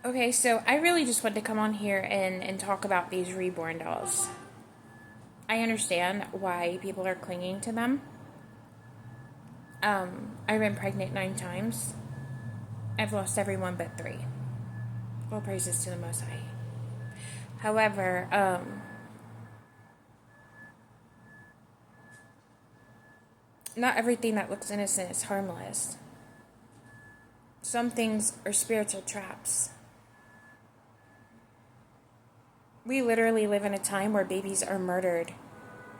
Okay, so I really just wanted to come on here and talk about these reborn dolls. I understand why people are clinging to them. I've been pregnant 9 times. I've lost everyone but three. All praises to the Most High. However, not everything that looks innocent is harmless. Some things are spiritual traps. We literally live in a time where babies are murdered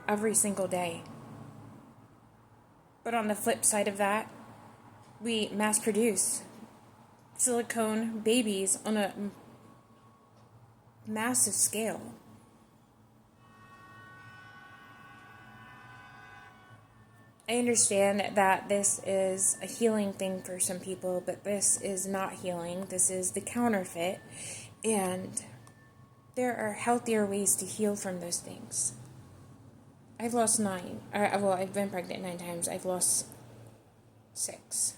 every single day. But on the flip side of that, we mass produce silicone babies on a massive scale. I understand that this is a healing thing for some people, but this is not healing. This is the counterfeit. And there are healthier ways to heal from those things. I've lost 9. I've been pregnant 9 times. I've lost 6.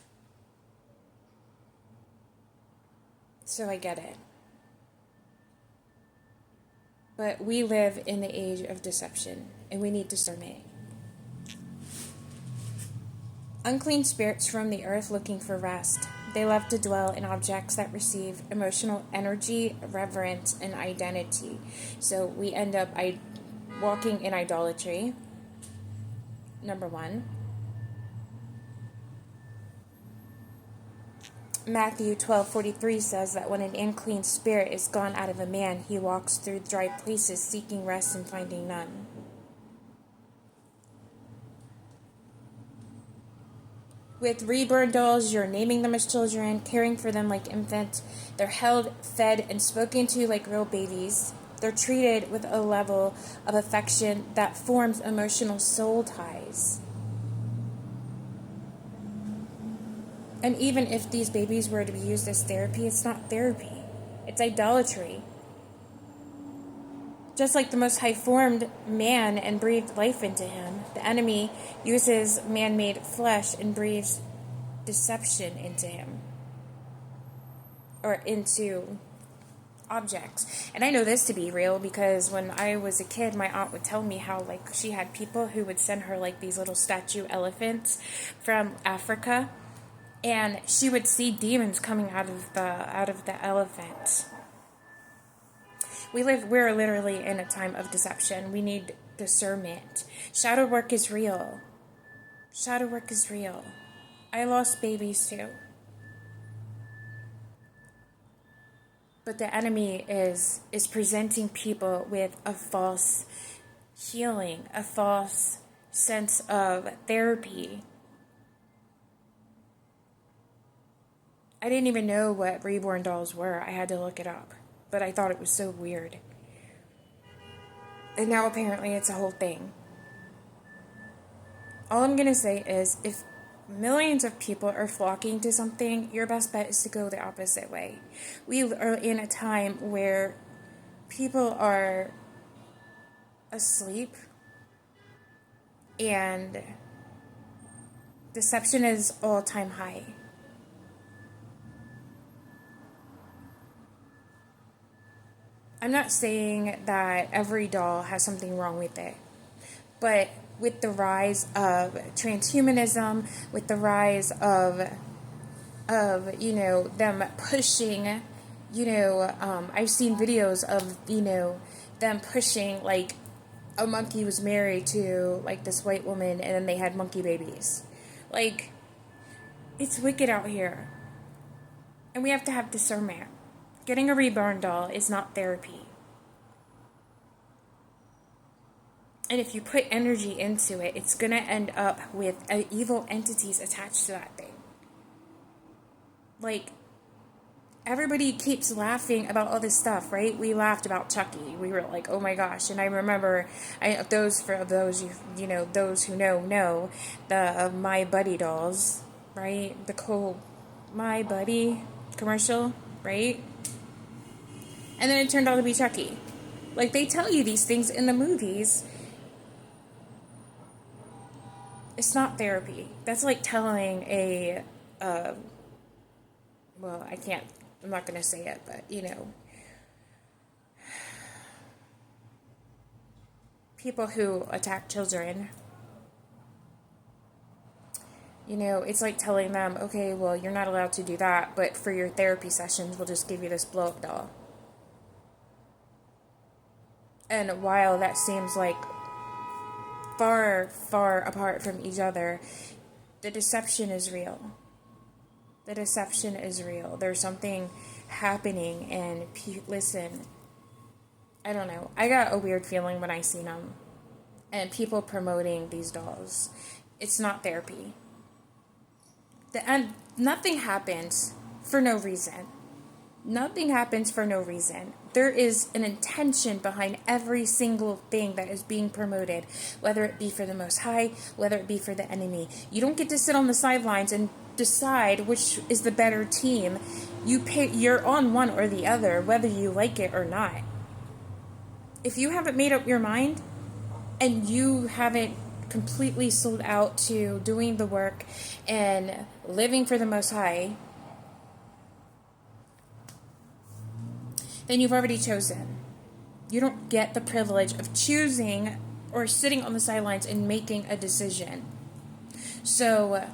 So I get it. But we live in the age of deception, and we need discernment. Unclean spirits roam the earth looking for rest. They love to dwell in objects that receive emotional energy, reverence, and identity. So we end up walking in idolatry, number 1. Matthew 12:43 says that when an unclean spirit is gone out of a man, he walks through dry places seeking rest and finding none. With reborn dolls, you're naming them as children, caring for them like infants. They're held, fed, and spoken to like real babies. They're treated with a level of affection that forms emotional soul ties. And even if these babies were to be used as therapy, it's not therapy. It's idolatry. Just like the Most High formed man and breathed life into him, the enemy uses man-made flesh and breathes deception into him. Or into objects. And I know this to be real because when I was a kid, my aunt would tell me how she had people who would send her these little statue elephants from Africa. And she would see demons coming out of the elephant. We're literally in a time of deception. We need discernment. Shadow work is real. Shadow work is real. I lost babies too. But the enemy is presenting people with a false healing, a false sense of therapy. I didn't even know what reborn dolls were. I had to look it up. But I thought it was so weird. And now apparently it's a whole thing. All I'm going to say is if millions of people are flocking to something, your best bet is to go the opposite way. We are in a time where people are asleep and deception is all-time high. I'm not saying that every doll has something wrong with it, but with the rise of transhumanism, with the rise of them pushing, I've seen videos of them pushing a monkey was married to this white woman and then they had monkey babies. It's wicked out here, and we have to have discernment. Getting a reborn doll is not therapy. And if you put energy into it, it's going to end up with evil entities attached to that thing. Everybody keeps laughing about all this stuff, right? We laughed about Chucky. We were like, oh my gosh. And I remember, those who know, the My Buddy dolls, right? The My Buddy commercial, right? And then it turned out to be Chucky. They tell you these things in the movies. It's not therapy. That's like telling I can't I'm not going to say it, but, people who attack children, it's like telling them, okay, well, you're not allowed to do that, but for your therapy sessions, we'll just give you this blow-up doll. And while that seems like far, far apart from each other, the deception is real. The deception is real. There's something happening, and listen, I don't know. I got a weird feeling when I seen them. And people promoting these dolls. It's not therapy. Nothing happens for no reason. Nothing happens for no reason. There is an intention behind every single thing that is being promoted, whether it be for the Most High, whether it be for the enemy. You don't get to sit on the sidelines and decide which is the better team. You're on one or the other, whether you like it or not. If you haven't made up your mind, and you haven't completely sold out to doing the work and living for the Most High, then you've already chosen. You don't get the privilege of choosing or sitting on the sidelines and making a decision. So,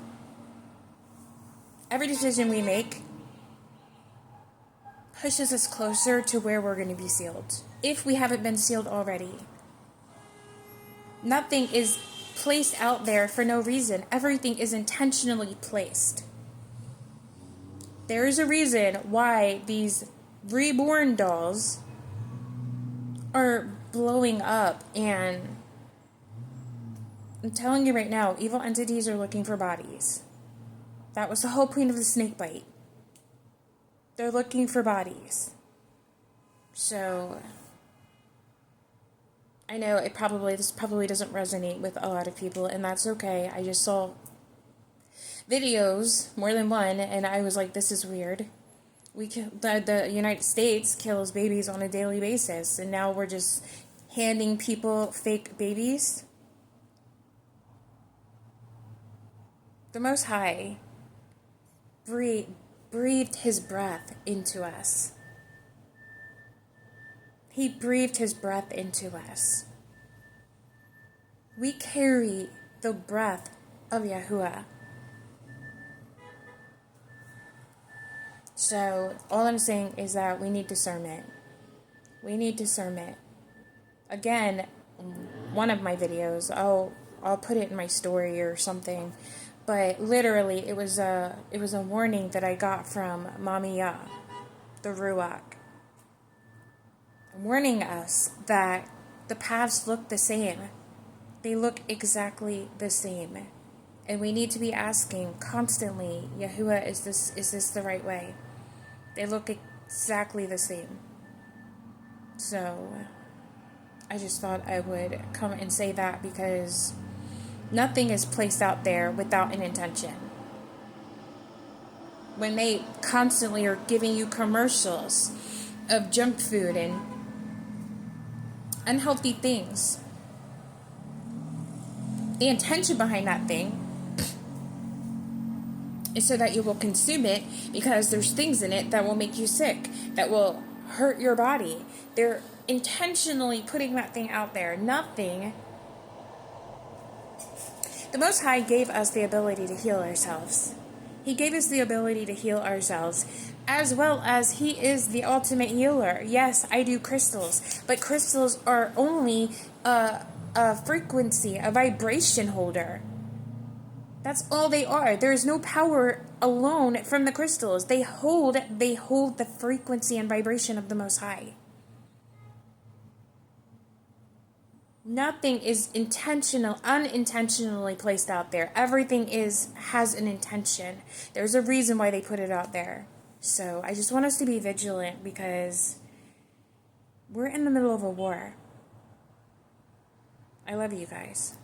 every decision we make pushes us closer to where we're going to be sealed, if we haven't been sealed already. Nothing is placed out there for no reason. Everything is intentionally placed. There is a reason why these Reborn Dolls are blowing up, and I'm telling you right now, evil entities are looking for bodies. That was the whole point of the snake bite. They're looking for bodies. So, I know this probably doesn't resonate with a lot of people, and that's okay. I just saw videos, more than one, and I was like, this is weird. The United States kills babies on a daily basis, and now we're just handing people fake babies. The Most High breathed his breath into us. He breathed his breath into us. We carry the breath of Yahuwah. So, all I'm saying is that we need discernment. We need discernment. Again, one of my videos, I'll put it in my story or something, but literally it was a warning that I got from Mami Yah, the Ruach, warning us that the paths look the same. They look exactly the same. And we need to be asking constantly, Yahuwah, is this the right way? They look exactly the same. So, I just thought I would come and say that, because nothing is placed out there without an intention. When they constantly are giving you commercials of junk food and unhealthy things, the intention behind that thing is so that you will consume it, because there's things in it that will make you sick, that will hurt your body. They're intentionally putting that thing out there. The Most High gave us the ability to heal ourselves. He gave us the ability to heal ourselves, as well as He is the ultimate healer. Yes, I do crystals, but crystals are only a frequency, a vibration holder. That's all they are. There is no power alone from the crystals. They hold the frequency and vibration of the Most High. Nothing is unintentionally placed out there. Everything has an intention. There's a reason why they put it out there. So I just want us to be vigilant, because we're in the middle of a war. I love you guys.